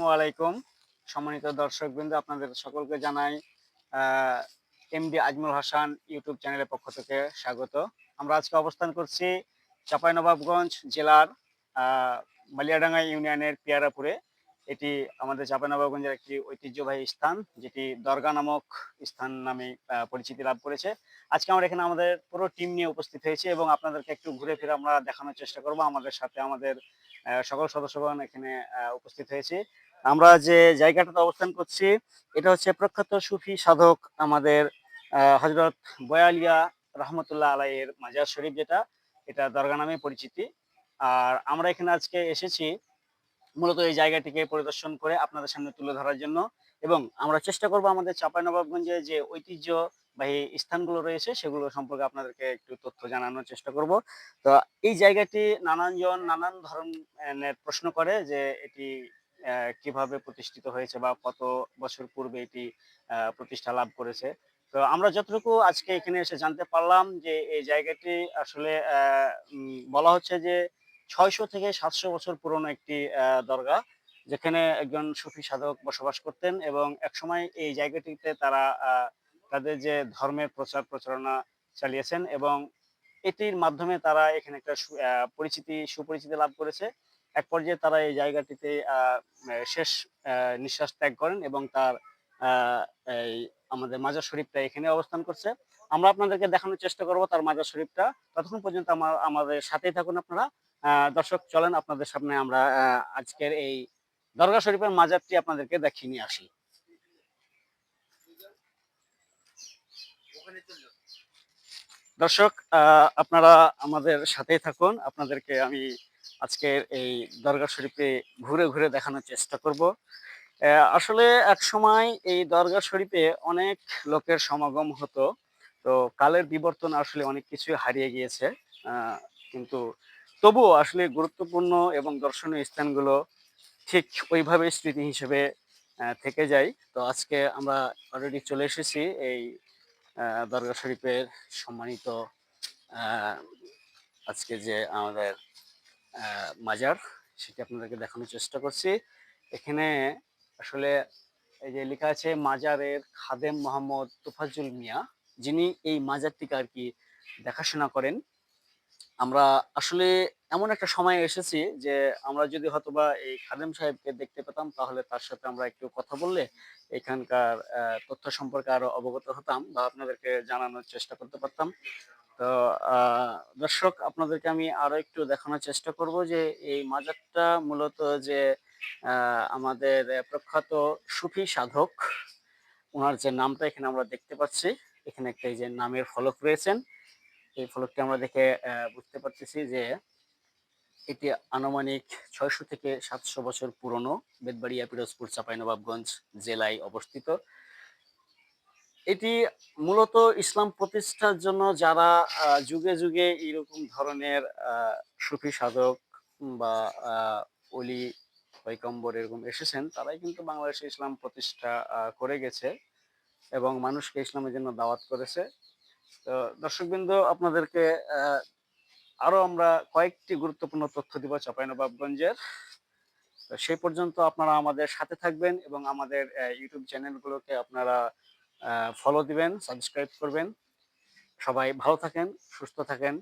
আসসালামু আলাইকুম। সম্মানিত দর্শকবৃন্দ, আপনাদের সকলকে জানাই আহ, এমডি আজমল হাসান ইউটিউব চ্যানেলের পক্ষ থেকে স্বাগত। আমরা আজকে অবস্থান করছি চাঁপাইনবাবগঞ্জ জেলার আহ, মালিয়াডাঙ্গা ইউনিয়নের পিয়ারাপুরে। এটি আমাদের চাঁপাইনবাবগঞ্জের একটি ঐতিহ্যবাহী স্থান, যেটি দরগা নামক স্থান নামে পরিচিতি লাভ করেছে। আজকে আমরা এখানে আমাদের পুরো টিম নিয়ে উপস্থিত হয়েছি এবং আপনাদেরকে একটু ঘুরে ফিরে আমরা দেখানোর চেষ্টা করব। আমাদের সাথে আমাদের সকল সদস্যগণ এখানে উপস্থিত হয়েছে। আমরা যে জায়গাটাতে অবস্থান করছি, এটা হচ্ছে প্রখ্যাত সুফি সাধক আমাদের হজরত বয়ালিয়া রহমতুল্লাহ আলাইয়ের মাজার শরীফ, যেটা এটা দরগা নামে পরিচিতি। আর আমরা এখানে আজকে এসেছি মূলত এই জায়গাটিকে পরিদর্শন করে আপনাদের সামনে তুলে ধরার জন্য, এবং আমরা চেষ্টা করব আমাদের চাঁপাইনবাবগঞ্জে যে ঐতিহ্যবাহী স্থানগুলো রয়েছে সেগুলো সম্পর্কে আপনাদেরকে একটু তথ্য জানানোর চেষ্টা করব। তো এই জায়গাটি নানানজন নানান ধরনের প্রশ্ন করে যে এটি কিভাবে প্রতিষ্ঠিত হয়েছে বা কত বছর পূর্বে এটি প্রতিষ্ঠা লাভ করেছে। তো আমরা যতটুকু আজকে এখানে এসে জানতে পারলাম যে এই জায়গাটি আসলে বলা হচ্ছে যে ৬০০ থেকে ৭০০ বছর পুরনো একটি দরগা, যেখানে একজন সুফি সাধক বসবাস করতেন এবং একসময় এই জায়গাটিতে তারা তাদের যে ধর্মের প্রচার প্রচারণা চালিয়েছেন, এবং এটির মাধ্যমে তারা এখানে একটা সুপরিচিতি লাভ করেছে। এক পর্যায়ে তারা এই জায়গাটিতে শেষ নিঃশ্বাস ত্যাগ করেন এবং তার আহ, এই আমাদের মাজার শরীফটা এখানে অবস্থান করছে। আমরা আপনাদেরকে দেখানোর চেষ্টা করব তার মাজার শরীফটা। ততক্ষণ পর্যন্ত আমাদের সাথেই থাকুন আপনারা। দর্শক, চলেন আপনাদের সামনে আমরা আজকের এই দরগা শরীফের মাজারটি আপনাদেরকে দেখিয়ে নিয়ে আসি। দর্শক, আপনারা আমাদের সাথেই থাকুন। আপনাদেরকে আমি আজকের এই দরগা শরীফে ঘুরে ঘুরে দেখানোর চেষ্টা করব। আসলে এক সময় এই দরগা শরীফে অনেক লোকের সমাগম হতো। তো কালের বিবর্তন আসলে অনেক কিছুই হারিয়ে গিয়েছে। আহ, কিন্তু তবুও আসলে গুরুত্বপূর্ণ এবং দর্শনীয় স্থানগুলো ঠিক ওইভাবে স্মৃতি হিসেবে থেকে যায়। তো আজকে আমরা অলরেডি চলে এসেছি এই দরগা শরীফের সম্মানিত আহ, আজকে যে আমাদের মাজার, সেটি আপনাদেরকে দেখানোর চেষ্টা করছি। এখানে আসলে এই যে লেখা আছে মাজারের খাদেম মোহাম্মদ তোফাজ্জল মিয়া, যিনি এই মাজারটিকে আর কি দেখাশোনা করেন। আমরা আসলে এমন একটা সময় এসেছি যে আমরা যদি হয়তোবা এই খাদেম সাহেবকে দেখতে পেতাম, তাহলে তার সাথে আমরা একটু কথা বললে এখানকার তথ্য সম্পর্কে আরো অবগত হতাম বা আপনাদেরকে জানানোর চেষ্টা করতে পারতাম। তো আহ, দর্শক, আপনাদেরকে আমি আরো একটু দেখানোর চেষ্টা করব যে এই মাজারটা মূলত যে আমাদের প্রখ্যাত সুফি সাধক, ওনার যে নামটা এখানে আমরা দেখতে পাচ্ছি, এখানে একটা এই যে নামের ফলক রয়েছেন। এই ফলকটি আমরা দেখে বুঝতে পারতেছি যে এটি আনুমানিক ৬০০ থেকে ৭০০ বছর পুরনো, বেতবাড়িয়া পিরোজপুর চাঁপাইনবাবগঞ্জ জেলায় অবস্থিত। এটি মূলত ইসলাম প্রতিষ্ঠার জন্য যারা যুগে যুগে এরকম ধরনের সুফি সাধক বা অলি পয়গম্বর এরকম এসেছেন, তারাই কিন্তু বাংলাদেশে ইসলাম প্রতিষ্ঠা করে গেছে এবং মানুষকে ইসলামের জন্য দাওয়াত করেছে। তো দর্শকবৃন্দ, আপনাদেরকে আহ, আরো আমরা কয়েকটি গুরুত্বপূর্ণ তথ্য দিব চাঁপাইনবাবগঞ্জের। তো সেই পর্যন্ত আপনারা আমাদের সাথে থাকবেন এবং আমাদের ইউটিউব চ্যানেলগুলোকে আপনারা ফলো দিবেন, সাবস্ক্রাইব করবেন। সবাই ভালো থাকেন, সুস্থ থাকেন।